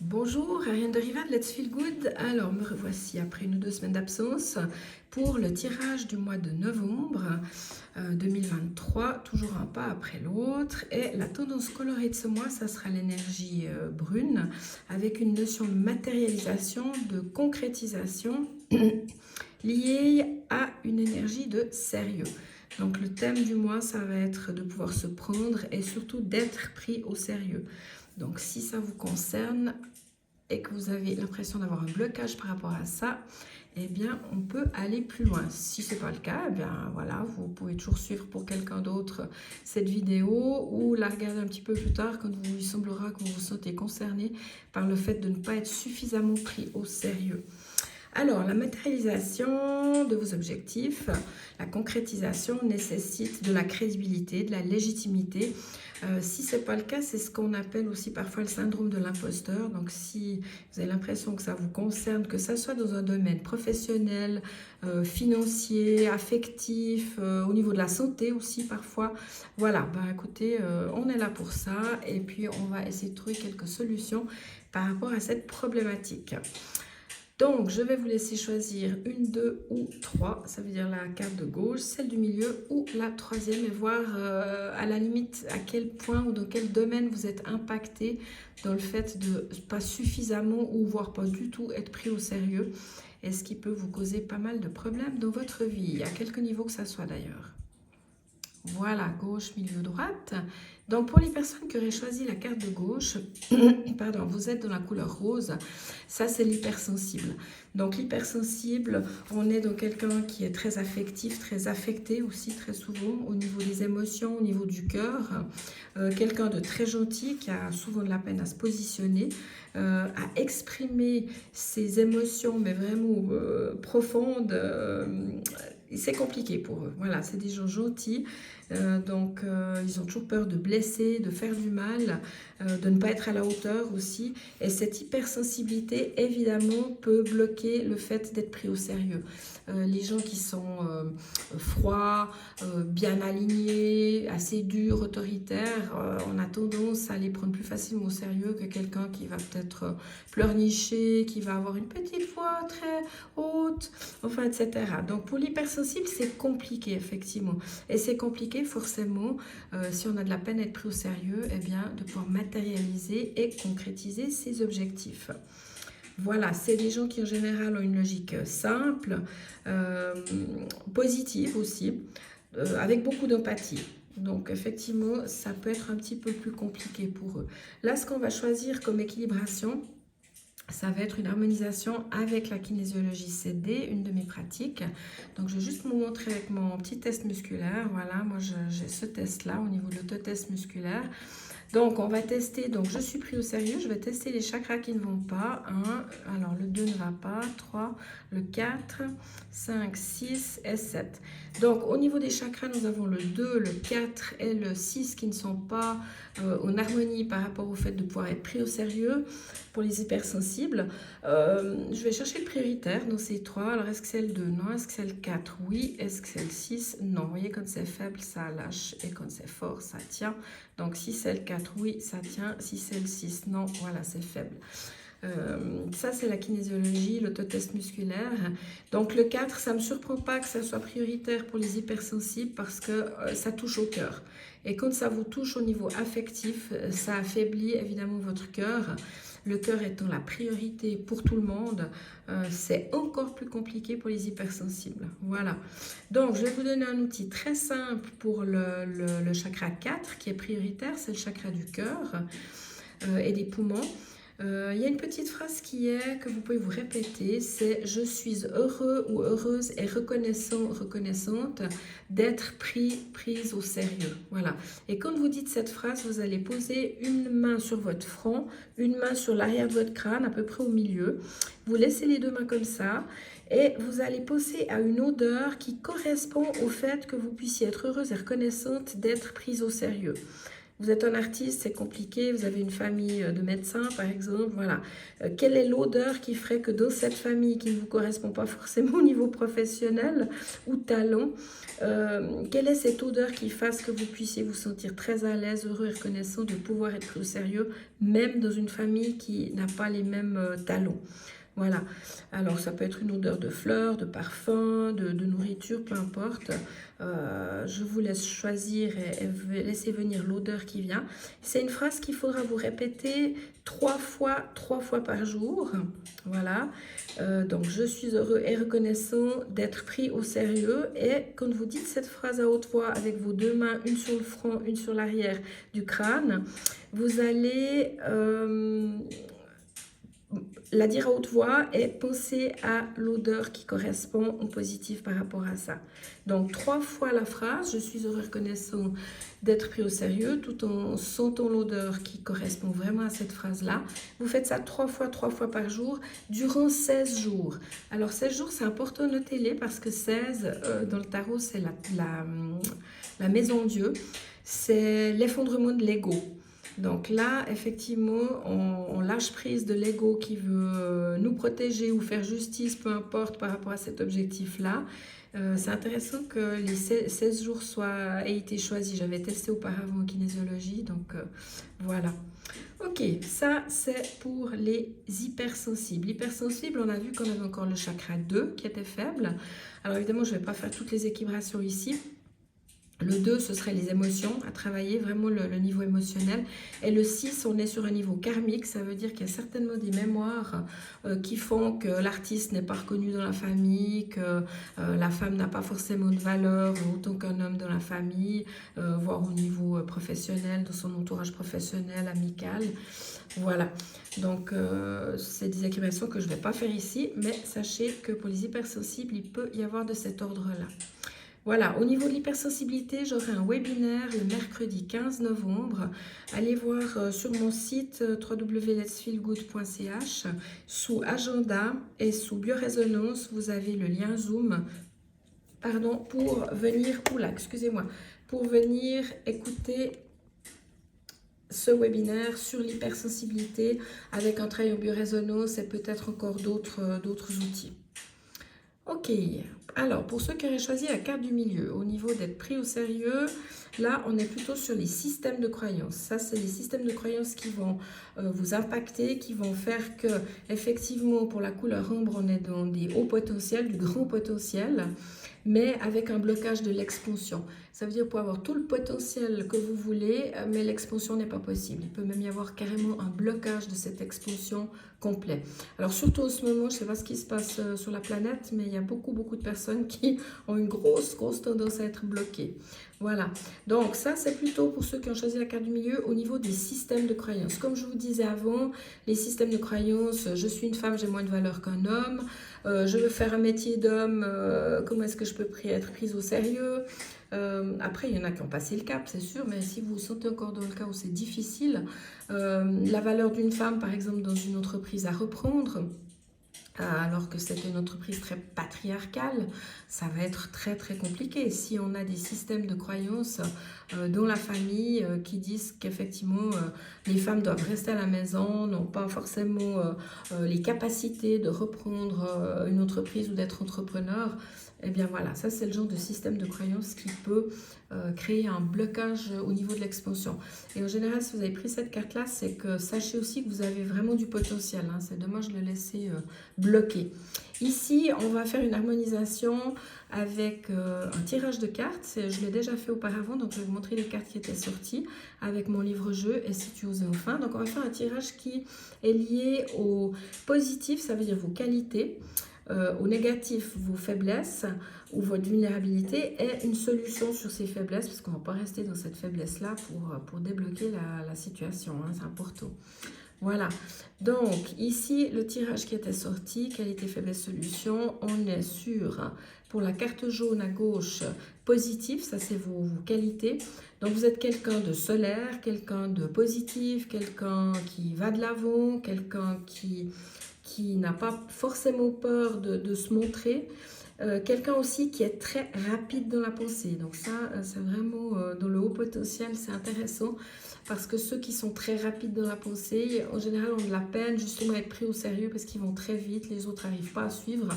Bonjour, Ariane de Riva de Let's Feel Good. Alors, me revoici après 1 ou 2 semaines d'absence pour le tirage du mois de novembre 2023, toujours un pas après l'autre. Et la tendance colorée de ce mois, ça sera l'énergie brune, avec une notion de matérialisation, de concrétisation liée à une énergie de sérieux. Donc le thème du mois, ça va être de pouvoir se prendre et surtout d'être pris au sérieux. Donc si ça vous concerne et que vous avez l'impression d'avoir un blocage par rapport à ça, eh bien on peut aller plus loin. Si ce n'est pas le cas, eh bien voilà, vous pouvez toujours suivre pour quelqu'un d'autre cette vidéo ou la regarder un petit peu plus tard quand vous lui semblera que vous vous sentez concerné par le fait de ne pas être suffisamment pris au sérieux. Alors, la matérialisation de vos objectifs, la concrétisation nécessite de la crédibilité, de la légitimité. Si ce n'est pas le cas, c'est ce qu'on appelle aussi parfois le syndrome de l'imposteur. Donc, si vous avez l'impression que ça vous concerne, que ça soit dans un domaine professionnel, financier, affectif, au niveau de la santé aussi parfois, voilà, bah, écoutez, on est là pour ça et puis on va essayer de trouver quelques solutions par rapport à cette problématique. Donc, je vais vous laisser choisir une, deux ou trois, ça veut dire la carte de gauche, celle du milieu ou la troisième et voir à la limite à quel point ou dans quel domaine vous êtes impacté dans le fait de pas suffisamment ou voire pas du tout être pris au sérieux et ce qui peut vous causer pas mal de problèmes dans votre vie, à quelque niveau que ça soit d'ailleurs. Voilà, gauche, milieu, droite. Donc, pour les personnes qui auraient choisi la carte de gauche, pardon, vous êtes dans la couleur rose. Ça, c'est l'hypersensible. Donc, l'hypersensible, on est dans quelqu'un qui est très affectif, très affecté aussi, très souvent, au niveau des émotions, au niveau du cœur. Quelqu'un de très gentil, qui a souvent de la peine à se positionner, à exprimer ses émotions, mais vraiment profondes. C'est compliqué pour eux. Voilà, c'est des gens gentils. Donc, ils ont toujours peur de blesser, de faire du mal, de ne pas être à la hauteur aussi. Et cette hypersensibilité, évidemment, peut bloquer le fait d'être pris au sérieux. Les gens qui sont froids, bien alignés, assez durs, autoritaires, on a tendance à les prendre plus facilement au sérieux que quelqu'un qui va peut-être pleurnicher, qui va avoir une petite voix très haute, enfin, etc. Donc, pour l'hypersensible, c'est compliqué, effectivement. Et c'est compliqué, forcément, si on a de la peine à être pris au sérieux, eh bien, de pouvoir matérialiser et concrétiser ses objectifs. Voilà, c'est des gens qui en général ont une logique simple, positive aussi, avec beaucoup d'empathie. Donc effectivement, ça peut être un petit peu plus compliqué pour eux. Là, ce qu'on va choisir comme équilibration, ça va être une harmonisation avec la kinésiologie CD, une de mes pratiques. Donc, je vais juste vous montrer avec mon petit test musculaire. Voilà, moi, j'ai ce test-là au niveau de l'autotest musculaire. Donc, on va tester. Donc, je suis pris au sérieux. Je vais tester les chakras qui ne vont pas. 1, alors le 2 ne va pas. 3, le 4, 5, 6 et 7. Donc, au niveau des chakras, nous avons le 2, le 4 et le 6 qui ne sont pas en harmonie par rapport au fait de pouvoir être pris au sérieux. Pour les hypersensibles, je vais chercher le prioritaire dans ces trois. Alors, est-ce que c'est le 2? Non. Est-ce que c'est le 4? Oui. Est-ce que c'est le 6? Non. Vous voyez, quand c'est faible, ça lâche. Et quand c'est fort, ça tient. Donc, si c'est le 4, oui, ça tient. Si c'est le 6, non. Voilà, c'est faible. Ça, c'est la kinésiologie, l'autotest musculaire. Donc, le 4, ça ne me surprend pas que ça soit prioritaire pour les hypersensibles parce que ça touche au cœur. Et quand ça vous touche au niveau affectif, ça affaiblit évidemment votre cœur. Le cœur étant la priorité pour tout le monde, c'est encore plus compliqué pour les hypersensibles. Voilà. Donc, je vais vous donner un outil très simple pour le chakra 4 qui est prioritaire, c'est le chakra du cœur et des poumons. Il y a une petite phrase que vous pouvez vous répéter, c'est « Je suis heureux ou heureuse et reconnaissante d'être prise au sérieux ». Voilà. Et quand vous dites cette phrase, vous allez poser une main sur votre front, une main sur l'arrière de votre crâne, à peu près au milieu. Vous laissez les deux mains comme ça et vous allez penser à une odeur qui correspond au fait que vous puissiez être heureuse et reconnaissante d'être prise au sérieux. Vous êtes un artiste, c'est compliqué, vous avez une famille de médecins par exemple, voilà. Quelle est l'odeur qui ferait que dans cette famille qui ne vous correspond pas forcément au niveau professionnel ou talent, quelle est cette odeur qui fasse que vous puissiez vous sentir très à l'aise, heureux et reconnaissant de pouvoir être pris au sérieux, même dans une famille qui n'a pas les mêmes talents. Voilà, alors ça peut être une odeur de fleurs, de parfum, de nourriture, peu importe. Je vous laisse choisir et laisser venir l'odeur qui vient. C'est une phrase qu'il faudra vous répéter trois fois par jour. Voilà, donc je suis heureux et reconnaissant d'être pris au sérieux. Et quand vous dites cette phrase à haute voix avec vos deux mains, une sur le front, une sur l'arrière du crâne, vous allez... la dire à haute voix et penser à l'odeur qui correspond en positif par rapport à ça. Donc 3 fois la phrase, je suis heureux reconnaissant d'être pris au sérieux tout en sentant l'odeur qui correspond vraiment à cette phrase-là. Vous faites ça 3 fois par jour durant 16 jours. Alors 16 jours, c'est important, notez-les parce que 16 dans le tarot, c'est la maison Dieu, c'est l'effondrement de l'ego. Donc là, effectivement, on lâche prise de l'ego qui veut nous protéger ou faire justice, peu importe par rapport à cet objectif-là. C'est intéressant que les 16 jours aient été choisis. J'avais testé auparavant en kinésiologie, donc voilà. Ok, ça c'est pour les hypersensibles. Hypersensibles, on a vu qu'on avait encore le chakra 2 qui était faible. Alors évidemment, je ne vais pas faire toutes les équilibrations ici. Le 2, ce serait les émotions, à travailler vraiment le niveau émotionnel. Et le 6, on est sur un niveau karmique, ça veut dire qu'il y a certainement des mémoires qui font que l'artiste n'est pas reconnu dans la famille, que la femme n'a pas forcément de valeur autant qu'un homme dans la famille, voire au niveau professionnel, dans son entourage professionnel, amical. Voilà, donc c'est des équilibrations que je ne vais pas faire ici, mais sachez que pour les hypersensibles, il peut y avoir de cet ordre-là. Voilà, au niveau de l'hypersensibilité, j'aurai un webinaire le mercredi 15 novembre. Allez voir sur mon site www.letsfeelgood.ch. Sous agenda et sous biorésonance, vous avez le lien Zoom pour venir, pour venir écouter ce webinaire sur l'hypersensibilité avec un travail en biorésonance et peut-être encore d'autres outils. Ok, alors pour ceux qui auraient choisi la carte du milieu, au niveau d'être pris au sérieux, là on est plutôt sur les systèmes de croyances. Ça c'est les systèmes de croyances qui vont vous impacter, qui vont faire que effectivement pour la couleur ombre on est dans des hauts potentiels, du grand potentiel, mais avec un blocage de l'expansion. Ça veut dire pour avoir tout le potentiel que vous voulez, mais l'expansion n'est pas possible. Il peut même y avoir carrément un blocage de cette expansion complet. Alors surtout en ce moment, je ne sais pas ce qui se passe sur la planète, mais il y a beaucoup de personnes qui ont une grosse tendance à être bloquées. Voilà, donc ça c'est plutôt pour ceux qui ont choisi la carte du milieu au niveau des systèmes de croyances. Comme je vous disais avant, les systèmes de croyances, je suis une femme, j'ai moins de valeur qu'un homme, je veux faire un métier d'homme, comment est-ce que je peux être prise au sérieux? Après, il y en a qui ont passé le cap, c'est sûr, mais si vous vous sentez encore dans le cas où c'est difficile, la valeur d'une femme, par exemple, dans une entreprise à reprendre, alors que c'est une entreprise très patriarcale, ça va être très compliqué. Si on a des systèmes de croyances dans la famille qui disent qu'effectivement les femmes doivent rester à la maison, n'ont pas forcément les capacités de reprendre une entreprise ou d'être entrepreneur, eh bien voilà, ça c'est le genre de système de croyance qui peut créer un blocage au niveau de l'expansion. Et en général, si vous avez pris cette carte-là, c'est que sachez aussi que vous avez vraiment du potentiel. Hein, c'est dommage de le laisser bloqué. Ici, on va faire une harmonisation avec un tirage de cartes. Je l'ai déjà fait auparavant, donc je vais vous montrer les cartes qui étaient sorties avec mon livre-jeu et si tu osais enfin. Donc on va faire un tirage qui est lié au positif, ça veut dire vos qualités, au négatif, vos faiblesses ou votre vulnérabilité et une solution sur ces faiblesses, parce qu'on ne va pas rester dans cette faiblesse-là pour débloquer la situation, hein, c'est important. Voilà, donc ici le tirage qui était sorti, qualité, faiblesse, solution, on est sur, pour la carte jaune à gauche, positif, ça c'est vos qualités. Donc vous êtes quelqu'un de solaire, quelqu'un de positif, quelqu'un qui va de l'avant, quelqu'un qui n'a pas forcément peur de se montrer, quelqu'un aussi qui est très rapide dans la pensée. Donc ça, c'est vraiment dans le haut potentiel, c'est intéressant. parce que ceux qui sont très rapides dans la pensée, en général, ont de la peine justement à être pris au sérieux parce qu'ils vont très vite, les autres n'arrivent pas à suivre.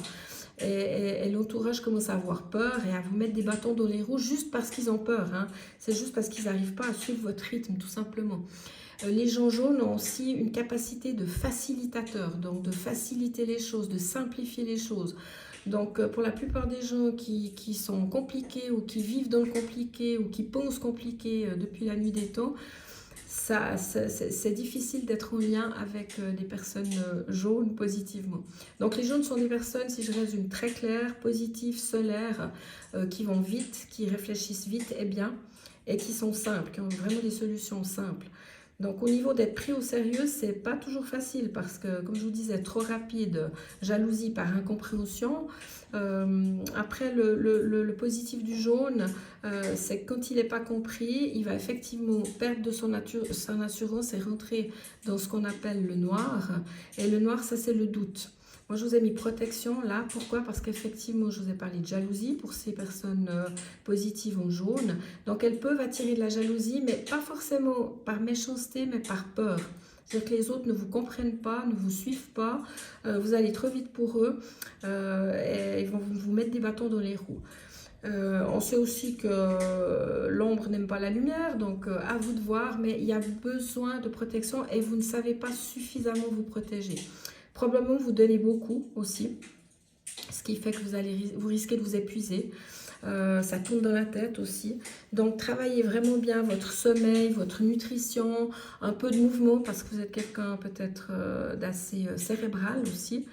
Et l'entourage commence à avoir peur et à vous mettre des bâtons dans les roues juste parce qu'ils ont peur. Hein. C'est juste parce qu'ils n'arrivent pas à suivre votre rythme, tout simplement. Les gens jaunes ont aussi une capacité de facilitateur, donc de faciliter les choses, de simplifier les choses. Donc pour la plupart des gens qui sont compliqués ou qui vivent dans le compliqué ou qui pensent compliqué depuis la nuit des temps, c'est difficile d'être en lien avec des personnes jaunes positivement. Donc les jaunes sont des personnes, si je résume, très claires, positives, solaires, qui vont vite, qui réfléchissent vite et bien, et qui sont simples, qui ont vraiment des solutions simples. Donc au niveau d'être pris au sérieux, c'est pas toujours facile parce que, comme je vous disais, trop rapide, jalousie par incompréhension. Après, le positif du jaune, c'est que quand il n'est pas compris, il va effectivement perdre de son assurance et rentrer dans ce qu'on appelle le noir. Et le noir, ça c'est le doute. Moi, je vous ai mis protection là. Pourquoi? Parce qu'effectivement, je vous ai parlé de jalousie pour ces personnes positives en jaune. Donc, elles peuvent attirer de la jalousie, mais pas forcément par méchanceté, mais par peur. C'est-à-dire que les autres ne vous comprennent pas, ne vous suivent pas, vous allez trop vite pour eux et ils vont vous mettre des bâtons dans les roues. On sait aussi que l'ombre n'aime pas la lumière, donc à vous de voir, mais il y a besoin de protection et vous ne savez pas suffisamment vous protéger. Probablement vous donnez beaucoup aussi, ce qui fait que vous risquez de vous épuiser. Ça tourne dans la tête aussi. Donc travaillez vraiment bien votre sommeil, votre nutrition, un peu de mouvement parce que vous êtes quelqu'un peut-être d'assez cérébral aussi.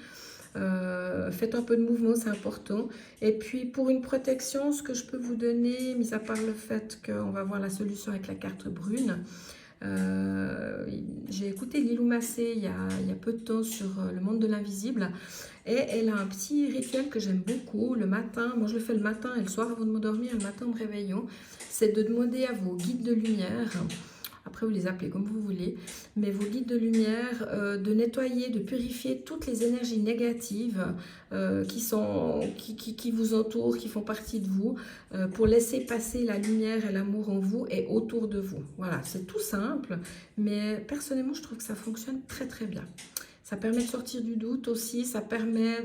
Faites un peu de mouvement, c'est important. Et puis pour une protection, ce que je peux vous donner, mis à part le fait qu'on va voir la solution avec la carte brune, j'ai écouté Lilou Massé il y a peu de temps sur le monde de l'invisible et elle a un petit rituel que j'aime beaucoup le matin. Moi je le fais le matin et le soir avant de m'endormir, le matin en me réveillant, c'est de demander à vos guides de lumière, après vous les appelez comme vous voulez, mais vos guides de lumière, de nettoyer, de purifier toutes les énergies négatives qui vous entourent, qui font partie de vous, pour laisser passer la lumière et l'amour en vous et autour de vous. Voilà, c'est tout simple, mais personnellement je trouve que ça fonctionne très très bien. Ça permet de sortir du doute aussi, ça permet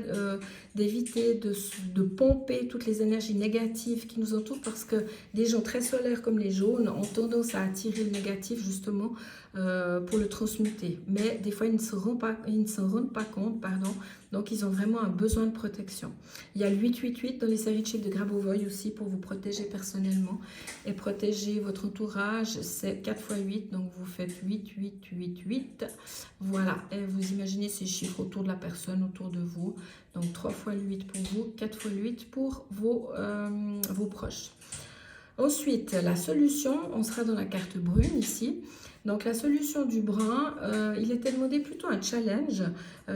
d'éviter de pomper toutes les énergies négatives qui nous entourent parce que des gens très solaires comme les jaunes ont tendance à attirer le négatif justement pour le transmuter. Mais des fois, ils ne s'en rendent pas compte, pardon. Donc, ils ont vraiment un besoin de protection. Il y a le 888 dans les séries de chiffres de Grabovoi aussi pour vous protéger personnellement et protéger votre entourage. C'est 4 x 8, donc vous faites 8, 8, 8, 8. Voilà, et vous imaginez ces chiffres autour de la personne, autour de vous. Donc 3 fois le 8 pour vous, 4 fois le 8 pour vos proches. Ensuite, la solution, on sera dans la carte brune ici. Donc la solution du brun, il était demandé plutôt un challenge.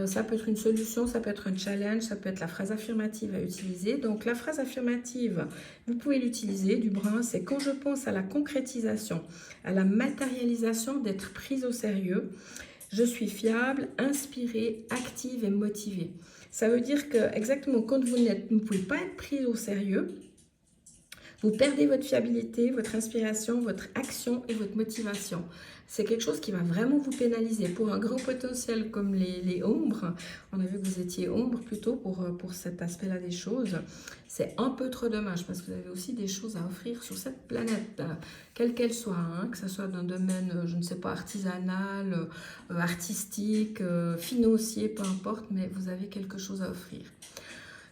Ça peut être une solution, ça peut être un challenge, ça peut être la phrase affirmative à utiliser. Donc la phrase affirmative, vous pouvez l'utiliser du brun, c'est quand je pense à la concrétisation, à la matérialisation d'être prise au sérieux, je suis fiable, inspirée, active et motivée. Ça veut dire que exactement quand vous ne pouvez pas être pris au sérieux, vous perdez votre fiabilité, votre inspiration, votre action et votre motivation. C'est quelque chose qui va vraiment vous pénaliser. Pour un grand potentiel comme les ombres, on a vu que vous étiez ombre plutôt pour cet aspect-là des choses, c'est un peu trop dommage parce que vous avez aussi des choses à offrir sur cette planète, quelle qu'elle soit, hein, que ce soit dans un domaine, je ne sais pas, artisanal, artistique, financier, peu importe, mais vous avez quelque chose à offrir.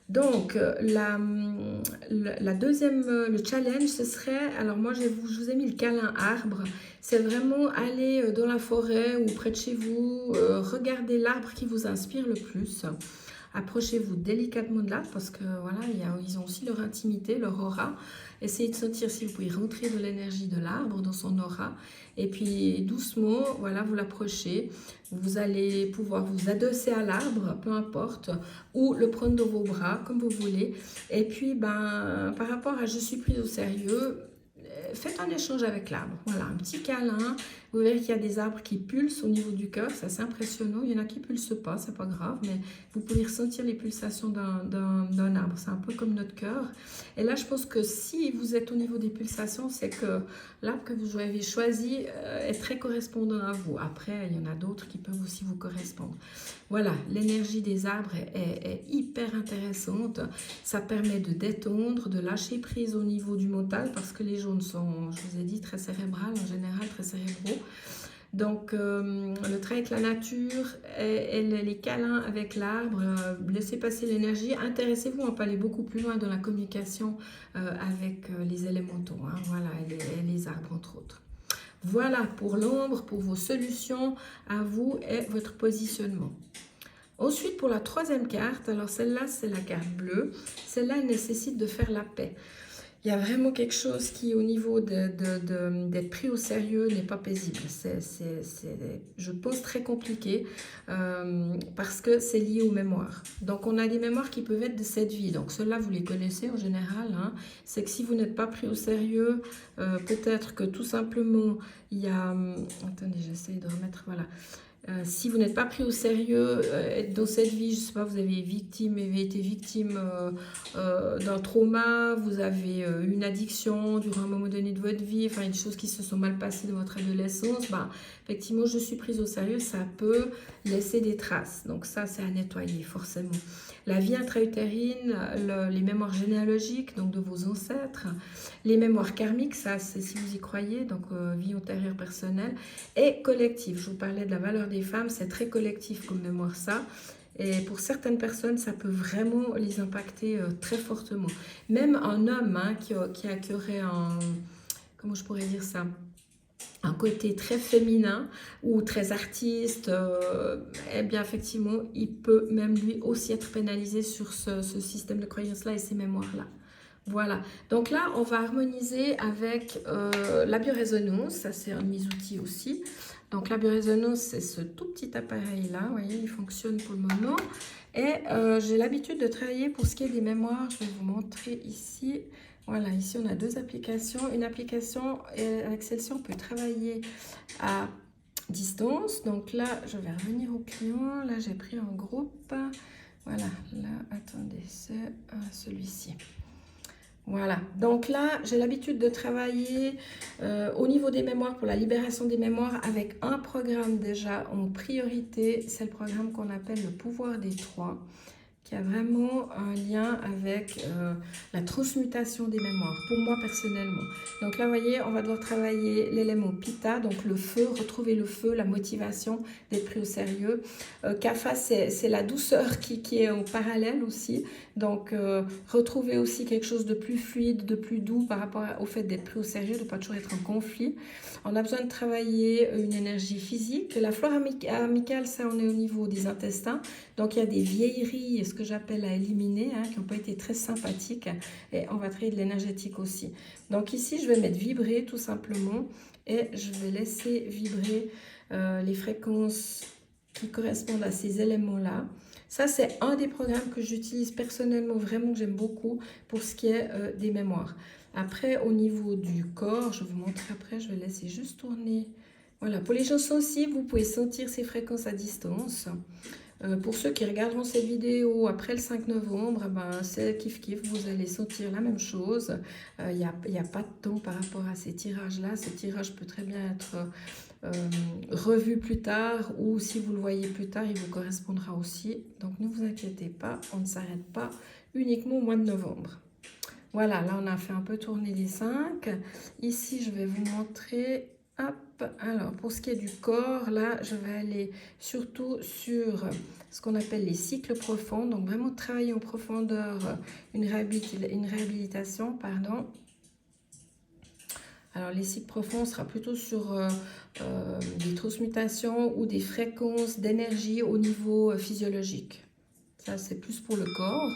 Donc, la deuxième, le challenge, ce serait, alors moi je vous ai mis le câlin arbre, c'est vraiment aller dans la forêt ou près de chez vous, regarder l'arbre qui vous inspire le plus. Approchez-vous délicatement de l'arbre parce que voilà, ils ont aussi leur intimité, leur aura. Essayez de sentir si vous pouvez rentrer de l'énergie de l'arbre dans son aura. Et puis doucement, voilà, vous l'approchez. Vous allez pouvoir vous adosser à l'arbre, peu importe, ou le prendre dans vos bras, comme vous voulez. Et puis, par rapport à « je suis prise au sérieux », faites un échange avec l'arbre. Voilà, un petit câlin. Vous verrez qu'il y a des arbres qui pulsent au niveau du cœur, c'est assez impressionnant. Il y en a qui ne pulsent pas, c'est pas grave, mais vous pouvez ressentir les pulsations d'un arbre. C'est un peu comme notre cœur. Et là, je pense que si vous êtes au niveau des pulsations, c'est que l'arbre que vous avez choisi est très correspondant à vous. Après, il y en a d'autres qui peuvent aussi vous correspondre. Voilà, l'énergie des arbres est hyper intéressante. Ça permet de détendre, de lâcher prise au niveau du mental, parce que les jaunes sont, je vous ai dit, très cérébrales, en général très cérébraux. Donc, le travail avec la nature et les câlins avec l'arbre, laissez passer l'énergie. Intéressez-vous à pas aller beaucoup plus loin dans la communication avec les élémentaux, hein, voilà, et les arbres entre autres. Voilà pour l'ombre, pour vos solutions à vous et votre positionnement. Ensuite, pour la troisième carte, alors celle-là, c'est la carte bleue. Celle-là, elle nécessite de faire la paix. Il y a vraiment quelque chose qui, au niveau d'être pris au sérieux, n'est pas paisible. C'est, je pense, très compliqué parce que c'est lié aux mémoires. Donc, on a des mémoires qui peuvent être de cette vie. Donc, ceux-là, vous les connaissez en général. Hein. C'est que si vous n'êtes pas pris au sérieux, peut-être que tout simplement, il y a... attendez, j'essaie de remettre... Voilà. Si vous n'êtes pas pris au sérieux dans cette vie, je ne sais pas, vous avez été victime d'un trauma, vous avez une addiction durant un moment donné de votre vie, enfin des choses qui se sont mal passées dans votre adolescence, bah, effectivement, je suis prise au sérieux, ça peut laisser des traces. Donc ça, c'est à nettoyer forcément. La vie intra-utérine, les mémoires généalogiques, donc de vos ancêtres, les mémoires karmiques, ça c'est si vous y croyez, donc vie antérieure personnelle, et collective. Je vous parlais de la valeur des femmes, c'est très collectif comme mémoire ça. Et pour certaines personnes, ça peut vraiment les impacter très fortement. Même un homme hein, qui aurait un... Comment je pourrais dire ça ? Un côté très féminin ou très artiste, eh bien effectivement, il peut même lui aussi être pénalisé sur ce système de croyance-là et ces mémoires-là. Voilà, donc là, on va harmoniser avec la biorésonance, ça c'est un de mes outils aussi. Donc la biorésonance, c'est ce tout petit appareil-là, vous voyez, il fonctionne pour le moment. Et j'ai l'habitude de travailler pour ce qui est des mémoires, je vais vous montrer ici. Voilà, ici on a deux applications. Une application, avec celle-ci, on peut travailler à distance. Donc là, je vais revenir au client. Là, j'ai pris un groupe. Voilà, là, attendez, c'est celui-ci. Voilà, donc là, j'ai l'habitude de travailler au niveau des mémoires, pour la libération des mémoires, avec un programme déjà en priorité. C'est le programme qu'on appelle le pouvoir des trois, qui a vraiment un lien avec la transmutation des mémoires, pour moi personnellement. Donc là, vous voyez, on va devoir travailler l'élément Pitta, donc le feu, retrouver le feu, la motivation d'être pris au sérieux. Kapha, c'est la douceur qui est en parallèle aussi. Donc, retrouver aussi quelque chose de plus fluide, de plus doux par rapport au fait d'être pris au sérieux, de ne pas toujours être en conflit. On a besoin de travailler une énergie physique. La flore amicale, ça, on est au niveau des intestins. Donc, il y a des vieilleries, ce que j'appelle à éliminer, hein, qui n'ont pas été très sympathiques. Et on va travailler de l'énergétique aussi. Donc, ici, je vais mettre vibrer tout simplement. Et je vais laisser vibrer les fréquences qui correspondent à ces éléments-là. Ça, c'est un des programmes que j'utilise personnellement, vraiment que j'aime beaucoup pour ce qui est des mémoires. Après, au niveau du corps, je vais vous montrer après, je vais laisser juste tourner. Voilà, pour les gens sensibles, vous pouvez sentir ces fréquences à distance. Pour ceux qui regarderont cette vidéo après le 5 novembre, ben, c'est kiff-kiff, vous allez sentir la même chose. Il n'y a pas de temps par rapport à ces tirages-là. Ce tirage peut très bien être revu plus tard, ou si vous le voyez plus tard, il vous correspondra aussi. Donc ne vous inquiétez pas, on ne s'arrête pas uniquement au mois de novembre. Voilà, là on a fait un peu tourner les 5. Ici, je vais vous montrer... Hop, alors pour ce qui est du corps, là je vais aller surtout sur ce qu'on appelle les cycles profonds, donc vraiment travailler en profondeur une réhabilitation, pardon. Alors les cycles profonds sera plutôt sur des transmutations ou des fréquences d'énergie au niveau physiologique. Ça c'est plus pour le corps.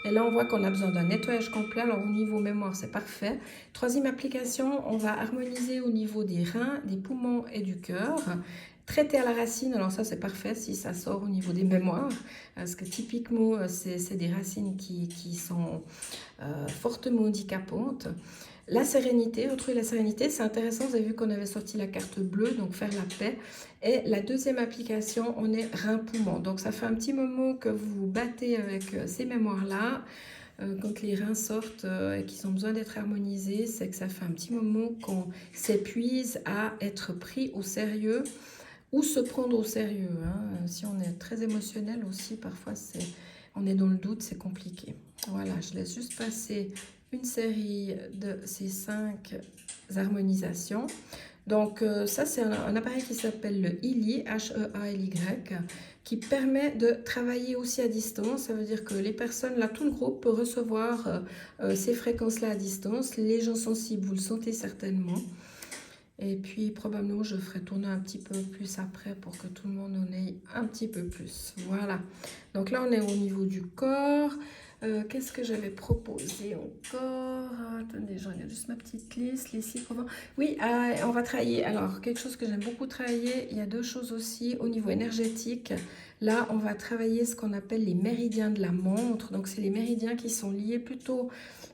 Et là, on voit qu'on a besoin d'un nettoyage complet. Alors, au niveau mémoire, c'est parfait. Troisième application, on va harmoniser au niveau des reins, des poumons et du cœur. Traiter à la racine, alors ça, c'est parfait si ça sort au niveau des mémoires. Parce que typiquement, c'est des racines qui sont fortement handicapantes. La sérénité, retrouver la sérénité, c'est intéressant, vous avez vu qu'on avait sorti la carte bleue, donc faire la paix. Et la deuxième application, on est rein-poumon. Donc ça fait un petit moment que vous vous battez avec ces mémoires-là. Quand les reins sortent et qu'ils ont besoin d'être harmonisés, c'est que ça fait un petit moment qu'on s'épuise à être pris au sérieux ou se prendre au sérieux. Hein. Si on est très émotionnel aussi, parfois on est dans le doute, c'est compliqué. Voilà, je laisse juste passer une série de ces 5 harmonisations. Donc ça, c'est un appareil qui s'appelle le Healy, H-E-A-L-Y, qui permet de travailler aussi à distance. Ça veut dire que les personnes, là, tout le groupe peut recevoir ces fréquences-là à distance. Les gens sensibles, vous le sentez certainement. Et puis, probablement, je ferai tourner un petit peu plus après pour que tout le monde en ait un petit peu plus. Voilà. Donc là, on est au niveau du corps. Qu'est-ce que j'avais proposé encore? Attendez, je regarde juste ma petite liste. Les 6 programmes. Oui, on va travailler. Alors, quelque chose que j'aime beaucoup travailler, il y a 2 choses aussi au niveau énergétique. Là, on va travailler ce qu'on appelle les méridiens de la montre. Donc, c'est les méridiens qui sont liés plutôt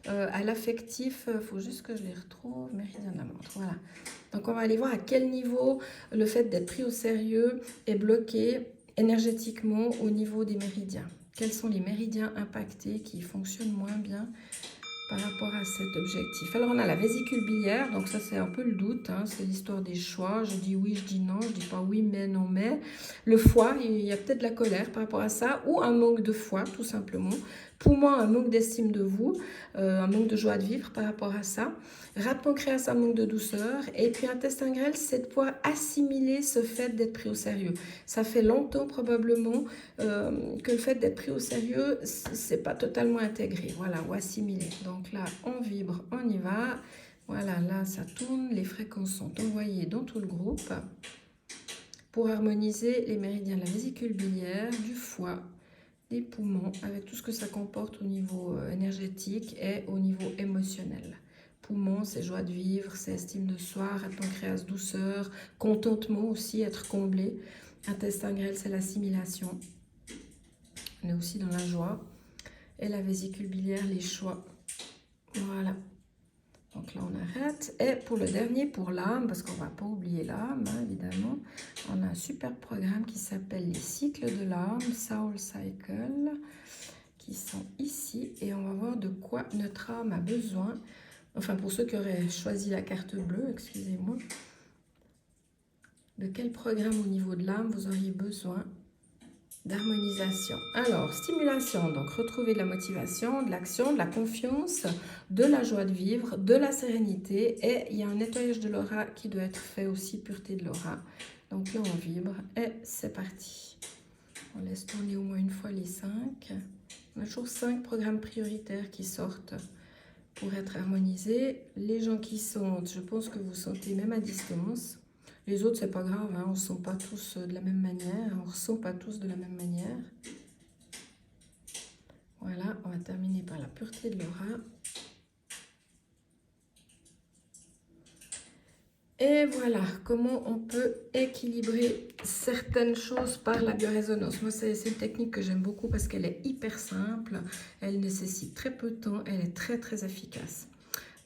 à l'affectif. Il faut juste que je les retrouve. Méridiens de la montre, voilà. Donc, on va aller voir à quel niveau le fait d'être pris au sérieux est bloqué énergétiquement au niveau des méridiens. Quels sont les méridiens impactés qui fonctionnent moins bien par rapport à cet objectif? Alors, on a la vésicule biliaire, donc ça, c'est un peu le doute, hein, c'est l'histoire des choix. Je dis oui, je dis non, je dis pas oui, mais non, mais. Le foie, il y a peut-être de la colère par rapport à ça, ou un manque de foi, tout simplement. Poumon, un manque d'estime de vous, un manque de joie de vivre par rapport à ça. Rate pancréas, un manque de douceur. Et puis, intestin grêle, c'est de pouvoir assimiler ce fait d'être pris au sérieux. Ça fait longtemps, probablement, que le fait d'être pris au sérieux, c'est pas totalement intégré, voilà, ou assimilé. Donc là, on vibre, on y va. Voilà, là, ça tourne, les fréquences sont envoyées dans tout le groupe pour harmoniser les méridiens de la vésicule biliaire, du foie, des poumons, avec tout ce que ça comporte au niveau énergétique et au niveau émotionnel. Poumons, c'est joie de vivre, c'est estime de soi, rate pancréas, douceur, contentement aussi, être comblé. Intestin grêle, c'est l'assimilation. On est aussi dans la joie. Et la vésicule biliaire, les choix. Voilà. Donc là, on arrête. Et pour le dernier, pour l'âme, parce qu'on ne va pas oublier l'âme, hein, évidemment, on a un super programme qui s'appelle les cycles de l'âme, Soul Cycle, qui sont ici. Et on va voir de quoi notre âme a besoin. Enfin, pour ceux qui auraient choisi la carte bleue, excusez-moi. De quel programme au niveau de l'âme vous auriez besoin d'harmonisation? Alors, stimulation, donc retrouver de la motivation, de l'action, de la confiance, de la joie de vivre, de la sérénité. Et il y a un nettoyage de l'aura qui doit être fait aussi, pureté de l'aura. Donc là, on vibre et c'est parti. On laisse tourner au moins une fois les 5. On a toujours 5 programmes prioritaires qui sortent pour être harmonisés. Les gens qui sentent, je pense que vous sentez même à distance. Les autres, c'est pas grave, hein, on ne sent pas tous de la même manière, on ne ressent pas tous de la même manière. Voilà, on va terminer par la pureté de l'aura. Et voilà, comment on peut équilibrer certaines choses par la biorésonance. Moi, c'est une technique que j'aime beaucoup parce qu'elle est hyper simple, elle nécessite très peu de temps, elle est très très efficace.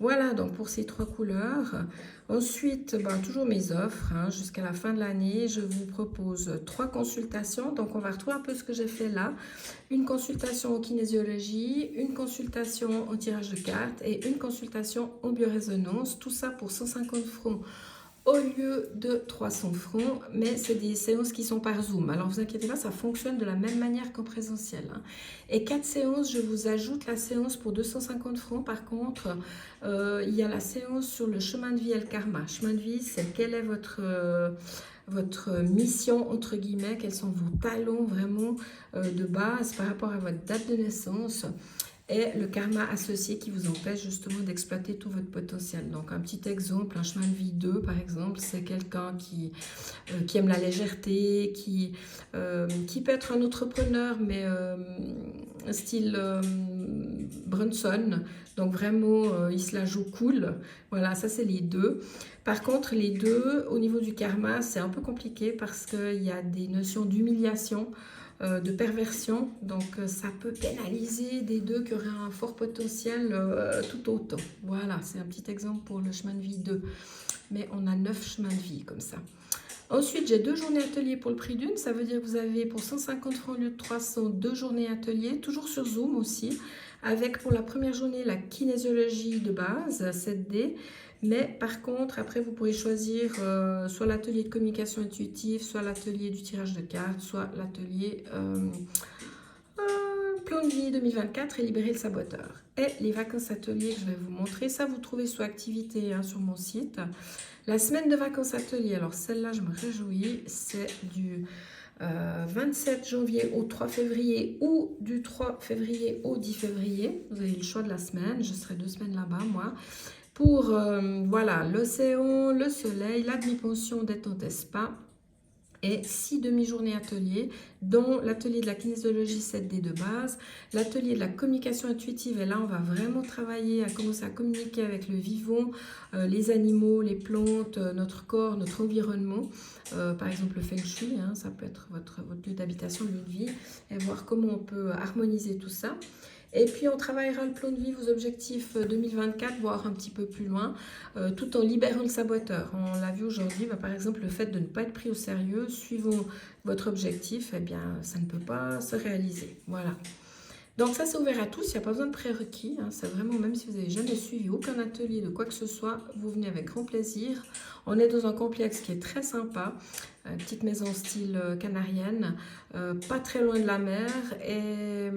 Voilà donc pour ces 3 couleurs. Ensuite, toujours mes offres. Hein, jusqu'à la fin de l'année, je vous propose 3 consultations. Donc, on va retrouver un peu ce que j'ai fait là. Une consultation en kinésiologie, une consultation en tirage de cartes et une consultation en biorésonance. Tout ça pour 150 francs au lieu de 300 francs, mais c'est des séances qui sont par Zoom. Alors, vous inquiétez pas, ça fonctionne de la même manière qu'en présentiel. Hein. Et 4 séances, je vous ajoute la séance pour 250 francs. Par contre, il y a la séance sur le chemin de vie et le karma. Chemin de vie, c'est quelle est votre mission, entre guillemets, quels sont vos talents vraiment de base par rapport à votre date de naissance. Et le karma associé qui vous empêche justement d'exploiter tout votre potentiel. Donc un petit exemple, un chemin de vie 2 par exemple, c'est quelqu'un qui aime la légèreté, qui peut être un entrepreneur, mais style Brunson, donc vraiment il se la joue cool. Voilà, ça c'est les 2. Par contre, les 2, au niveau du karma, c'est un peu compliqué parce qu'il y a des notions d'humiliation de perversion. Donc, ça peut pénaliser des deux qui auraient un fort potentiel tout autant. Voilà, c'est un petit exemple pour le chemin de vie 2. Mais on a 9 chemins de vie comme ça. Ensuite, j'ai 2 journées atelier pour le prix d'une. Ça veut dire que vous avez pour 150 francs au lieu de 300, 2 journées atelier, toujours sur Zoom aussi, avec pour la première journée la kinésiologie de base, 7D. Mais par contre, après, vous pourrez choisir soit l'atelier de communication intuitive, soit l'atelier du tirage de cartes, soit l'atelier plan de vie 2024 et libérer le saboteur. Et les vacances ateliers que je vais vous montrer, ça vous trouvez sous activité sur mon site. La semaine de vacances atelier, alors celle-là, je me réjouis, c'est du 27 janvier au 3 février ou du 3 février au 10 février. Vous avez le choix de la semaine, je serai 2 semaines là-bas, moi. Pour voilà, l'océan, le soleil, la demi-pension, détente et spa. Et 6 demi-journées ateliers, dont l'atelier de la kinésiologie 7D de base, l'atelier de la communication intuitive, et là on va vraiment travailler à commencer à communiquer avec le vivant, les animaux, les plantes, notre corps, notre environnement, par exemple le Feng Shui, hein, ça peut être votre lieu d'habitation, lieu de vie, et voir comment on peut harmoniser tout ça. Et puis, on travaillera le plan de vie, vos objectifs 2024, voire un petit peu plus loin, tout en libérant le saboteur. On l'a vu aujourd'hui, par exemple, le fait de ne pas être pris au sérieux, suivant votre objectif, eh bien, ça ne peut pas se réaliser. Voilà. Donc ça, c'est ouvert à tous, il n'y a pas besoin de prérequis. Hein, c'est vraiment, même si vous n'avez jamais suivi aucun atelier de quoi que ce soit, vous venez avec grand plaisir. On est dans un complexe qui est très sympa, une petite maison style canarienne, pas très loin de la mer, et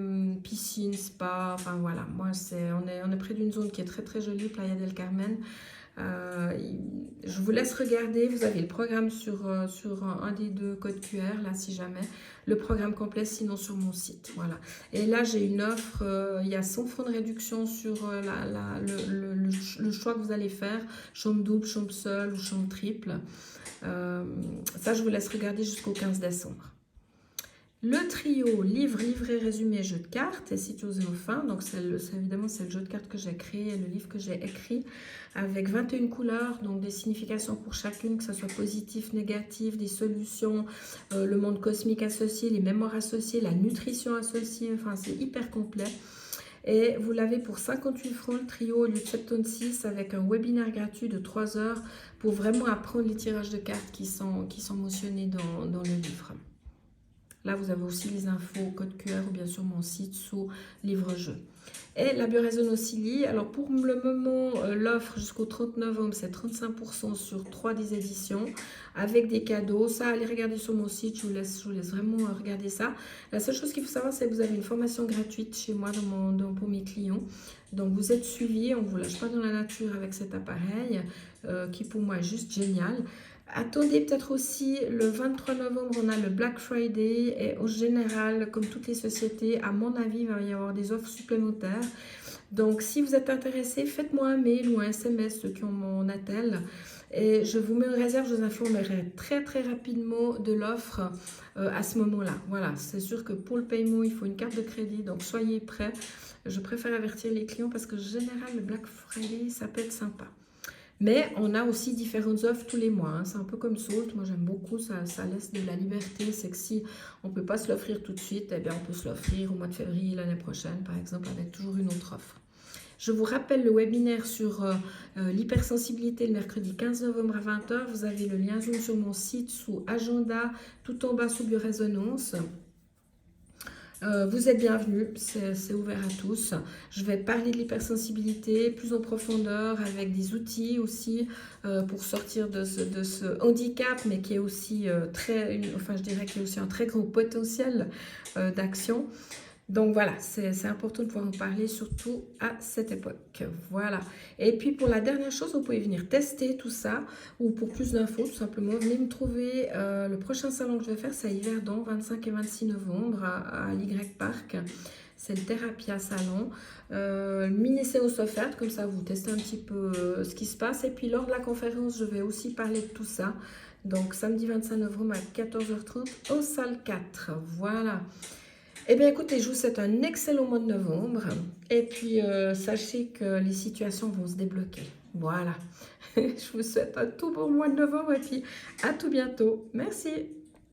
piscine, spa, enfin voilà. Moi, on est près d'une zone qui est très très jolie, Playa del Carmen. Je vous laisse regarder, vous avez le programme sur un des 2 codes QR, là, si jamais. Le programme complet, sinon sur mon site. Voilà. Et là, j'ai une offre, il y a 100 francs de réduction sur le choix que vous allez faire, chambre double, chambre seule ou chambre triple. Ça, je vous laisse regarder jusqu'au 15 décembre. Le trio livre, livret, résumé, jeu de cartes et site Osée-au-Fin. Donc, évidemment, c'est le jeu de cartes que j'ai créé, le livre que j'ai écrit avec 21 couleurs, donc des significations pour chacune, que ce soit positif, négatif, des solutions, le monde cosmique associé, les mémoires associées, la nutrition associée. Enfin, c'est hyper complet. Et vous l'avez pour 58 francs le trio au lieu de 76 avec un webinaire gratuit de 3 heures pour vraiment apprendre les tirages de cartes qui sont mentionnés dans le livre. Là, vous avez aussi les infos, code QR ou bien sûr mon site sous livre-jeu. Et la biorésonance oscillie. Alors pour le moment, l'offre jusqu'au 30 novembre, c'est 35% sur 3 des éditions avec des cadeaux. Ça, allez regarder sur mon site, je vous laisse vraiment regarder ça. La seule chose qu'il faut savoir, c'est que vous avez une formation gratuite chez moi pour mes clients. Donc vous êtes suivis, on ne vous lâche pas dans la nature avec cet appareil qui pour moi est juste génial. Attendez peut-être aussi, le 23 novembre, on a le Black Friday et au général, comme toutes les sociétés, à mon avis, il va y avoir des offres supplémentaires. Donc, si vous êtes intéressé, faites-moi un mail ou un SMS, ceux qui ont mon attel. Et je vous mets une réserve, je vous informerai très très rapidement de l'offre à ce moment-là. Voilà, c'est sûr que pour le paiement, il faut une carte de crédit, donc soyez prêts. Je préfère avertir les clients parce que en général, le Black Friday, ça peut être sympa. Mais on a aussi différentes offres tous les mois. Hein. C'est un peu comme Salt. Moi, j'aime beaucoup. Ça laisse de la liberté. C'est que si on ne peut pas se l'offrir tout de suite, eh bien, on peut se l'offrir au mois de février l'année prochaine, par exemple, avec toujours une autre offre. Je vous rappelle le webinaire sur l'hypersensibilité le mercredi 15 novembre à 20 h. Vous avez le lien Zoom sur mon site sous agenda, tout en bas sous biorésonance. Vous êtes bienvenus, c'est ouvert à tous. Je vais parler de l'hypersensibilité plus en profondeur avec des outils aussi pour sortir de ce handicap, mais qui est aussi je dirais qu'il y a aussi un très gros potentiel d'action. Donc voilà, c'est important de pouvoir en parler, surtout à cette époque. Voilà. Et puis pour la dernière chose, vous pouvez venir tester tout ça, ou pour plus d'infos, tout simplement, venez me trouver. Le prochain salon que je vais faire, c'est à Yverdon, 25 et 26 novembre, à l'Y Park. C'est le Therapia Salon. Mini séance offerte, comme ça vous testez un petit peu ce qui se passe. Et puis lors de la conférence, je vais aussi parler de tout ça. Donc samedi 25 novembre à 14h30 au salle 4. Voilà. Eh bien, écoutez, je vous souhaite un excellent mois de novembre. Et puis, sachez que les situations vont se débloquer. Voilà. Je vous souhaite un tout bon mois de novembre et puis à tout bientôt. Merci.